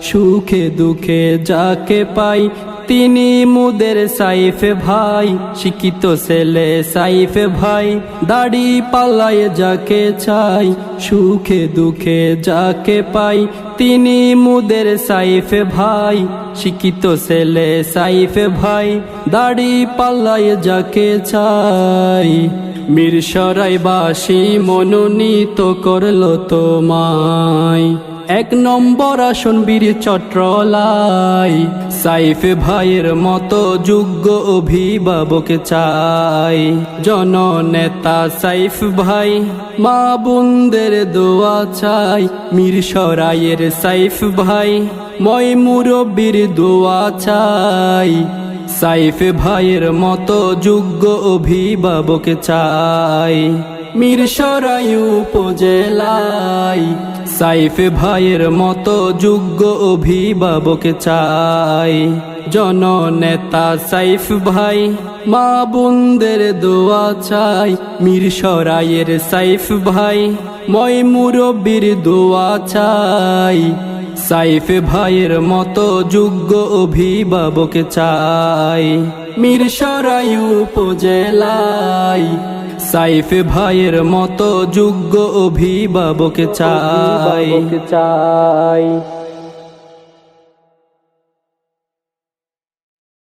সুখে দুঃখে যাকে পাই তিনি মুদের সাইফ ভাই। শিক্ষিত ছেলে সাইফ ভাই, দাড়ি পাল্লায় যাকে চাই, সুখে দুঃখে যাকে পাই তিনি মুদের সাইফ ভাই। শিক্ষিত ছেলে সাইফ ভাই, দাড়ি পাল্লায় যাকে চাই। মিরসরাইবাসী মনোনীত করলো তোমায়, 1 নম্বর আসন বীর চট্রলাই। সাইফ ভাইয়ের মতো যোগ্য অভিভাবক চাই। জননেতা সাইফ ভাই, মা বোনদের দোয়া চাই। মিরসরাইয়ের সাইফ ভাই, মই মুরব্বির দোয়া চাই। সাইফ ভাইয়ের মতো যোগ্য অভিভাবক চাই। মিরসরাই উপজেলায় সাইফ ভাইয়ের মতো যোগ্য অভিভাবক চাই। জননেতা সাইফ ভাই, মা বোনদের দোয়া চাই। মিরসরাইয়ের সাইফ ভাই, মই মুরব্বির দোয়া চাই। সাইফ ভাইয়ের মতো যোগ্য অভিভাবক চাই। মিরসরাই উপজেলায় সাইফ ভাইয়ের মতো যোগ্য অভিভাবক চাই।